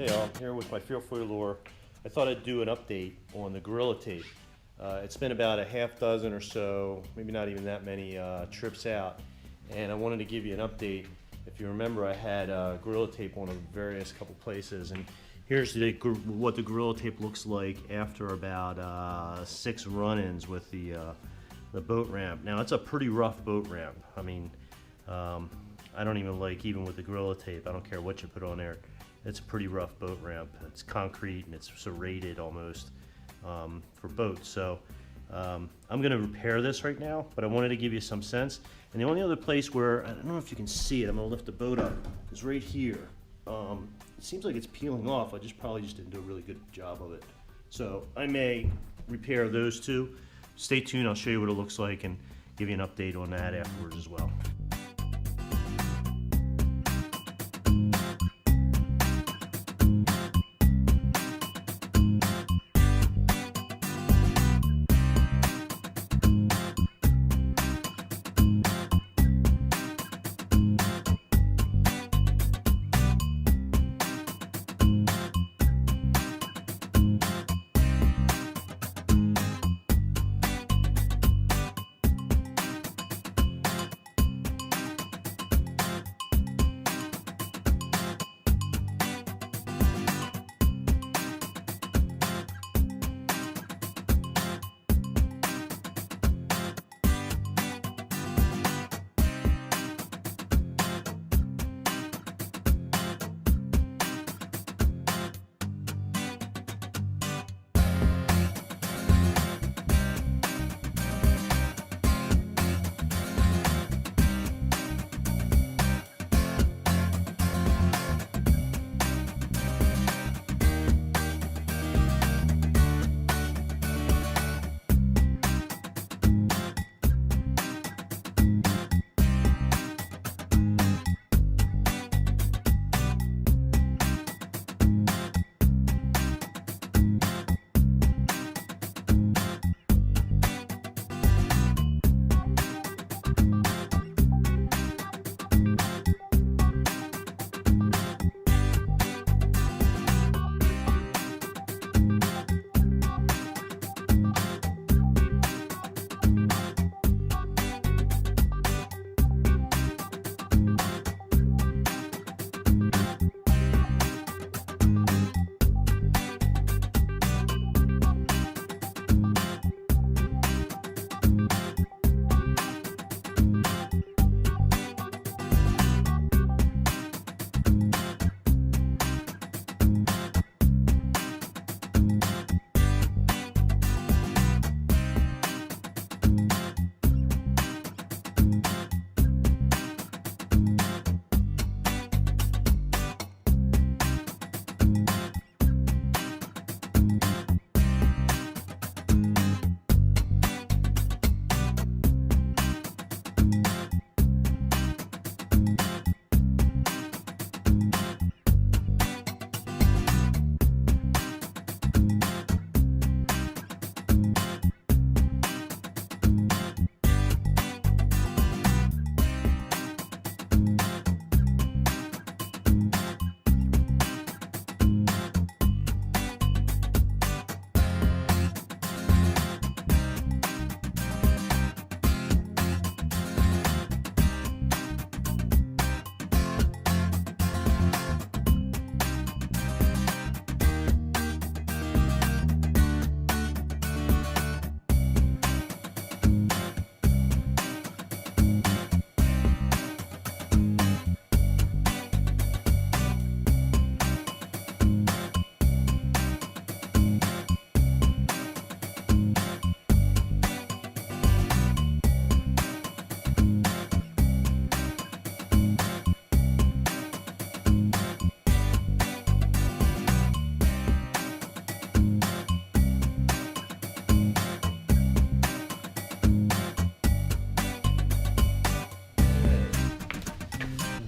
Hey all, I'm here with my Fearful lure. I thought I'd do an update on the Gorilla Tape. It's been about a half dozen or so, maybe not even that many trips out, and I wanted to give you an update. If you remember, I had Gorilla Tape on various couple places, and here's what the Gorilla Tape looks like after about 6 run-ins with the boat ramp. Now it's a pretty rough boat ramp. I mean, I don't even like, even with the Gorilla Tape, I don't care what you put on there. It's a pretty rough boat ramp. It's concrete and it's serrated almost for boats. So I'm going to repair this right now, but I wanted to give you some sense. And the only other place where, I don't know if you can see it, I'm going to lift the boat up, is right here. It seems like it's peeling off. I probably just didn't do a really good job of it. So I may repair those two. Stay tuned, I'll show you what it looks like and give you an update on that afterwards as well.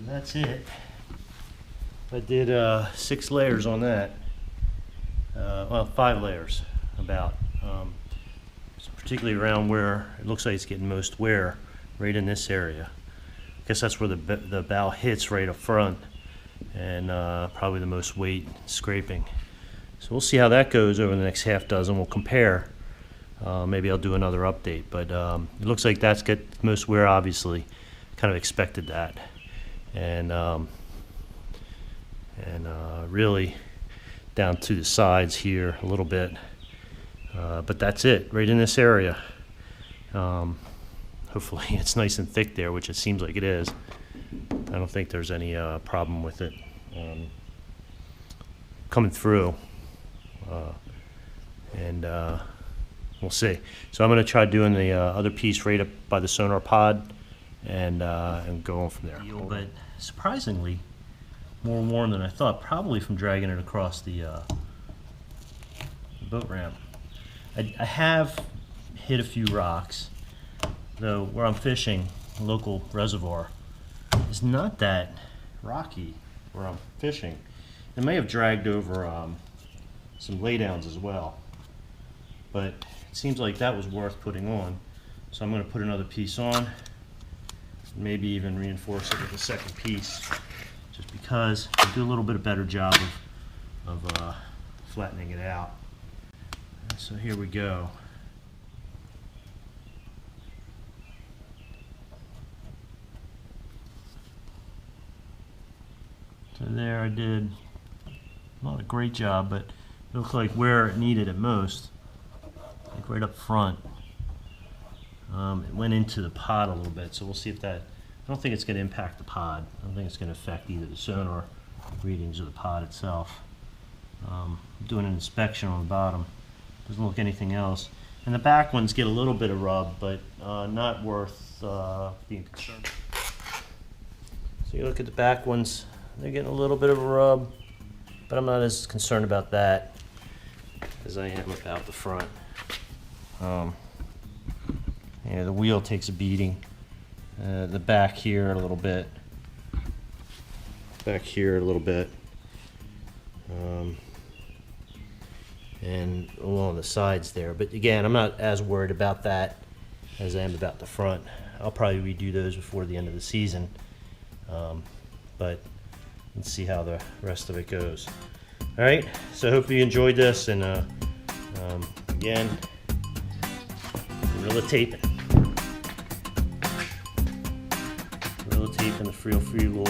That's it. I did 6 layers on that. Well, 5 layers about. Particularly around where it looks like it's getting most wear, right in this area. I guess that's where the bow hits right up front. and probably the most weight scraping. So we'll see how that goes over the next half dozen. We'll compare. Maybe I'll do another update, but it looks like that's got the most wear, obviously. Kind of expected that. And really down to the sides here a little bit. But that's it, right in this area. Hopefully it's nice and thick there, which it seems like it is. I don't think there's any problem with it coming through. And we'll see. So I'm going to try doing the other piece right up by the sonar pod and go on from there. But surprisingly, more warm than I thought, probably from dragging it across the boat ramp. I have hit a few rocks, though where I'm fishing, a local reservoir, is not that rocky where I'm fishing. It may have dragged over some laydowns as well, but it seems like that was worth putting on. So I'm going to put another piece on, maybe even reinforce it with a second piece, just because I do a little bit of better job of flattening it out. So here we go. So there I did not a great job, but it looks like where it needed it most, like right up front, it went into the pod a little bit. So we'll see if that, I don't think it's going to impact the pod. I don't think it's going to affect either the sonar readings or the pod itself. I'm doing an inspection on the bottom. Doesn't look anything else. And the back ones get a little bit of rub, but not worth being concerned. So you look at the back ones, they're getting a little bit of a rub, but I'm not as concerned about that as I am about the front. Yeah, the wheel takes a beating. The back here a little bit. Back here a little bit. And along the sides there. But again, I'm not as worried about that as I am about the front. I'll probably redo those before the end of the season. But let's see how the rest of it goes. All right, so hopefully you enjoyed this, and again, gorilla taping. Gorilla taping the Free Lure.